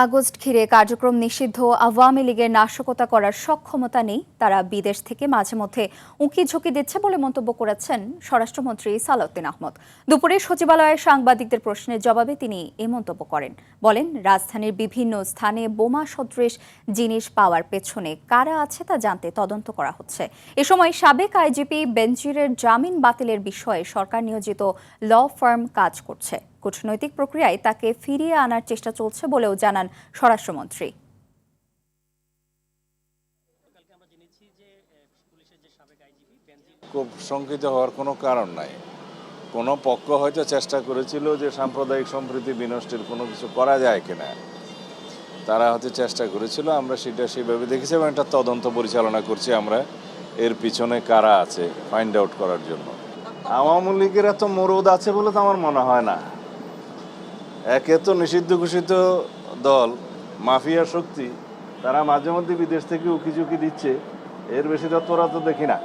August ঘিরে কার্যক্রম নিষিদ্ধ আওয়ামী লীগের নাশকতা করার সক্ষমতা নেই, তারা বিদেশ থেকে মাঝে মধ্যে উঁকি ঝুঁকি দিচ্ছে বলে মন্তব্য করেছেন স্বরাষ্ট্রমন্ত্রী সালাউদ্দিন আহমদ। দুপুরে সচিবালয়ে সাংবাদিকদের প্রশ্নের জবাবে তিনি এ মন্তব্য করেন। বলেন, রাজধানীর বিভিন্ন স্থানে বোমা সদৃশ জিনিস পাওয়ার পেছনে কারা আছে তা জানতে তদন্ত করা হচ্ছে। এ সময় সাবেক আইজিপি বেনজিরের জামিন বাতিলের বিষয়ে সরকার নিয়োজিত ল ফার্ম কাজ করছে। কূটনৈতিক প্রক্রিয়ায় তাকে ফিরিয়ে আনার চেষ্টা চলছে বলেও জানান স্বরাষ্ট্রমন্ত্রী। খুব শঙ্কিত হওয়ার কোনো কারণ নাই। কোনো পক্ষ হয়তো চেষ্টা করেছিল যে সাম্প্রদায়িক সম্প্রীতি বিনষ্টের কোনো কিছু করা যায় কিনা, তারা হয়তো চেষ্টা করেছিল। আমরা সেটা সেভাবে দেখেছি এবং একটা তদন্ত পরিচালনা করছি আমরা, এর পিছনে কারা আছে ফাইন্ড আউট করার জন্য। আওয়ামী লীগের এত মরদ আছে বলে তো আমার মনে হয় না। একে তো নিষিদ্ধ ঘোষিত দল, মাফিয়া শক্তি, তারা মাঝে মধ্যে বিদেশ থেকে উকি ঝুঁকি দিচ্ছে, এর বেশি তৎপরতা দেখি না।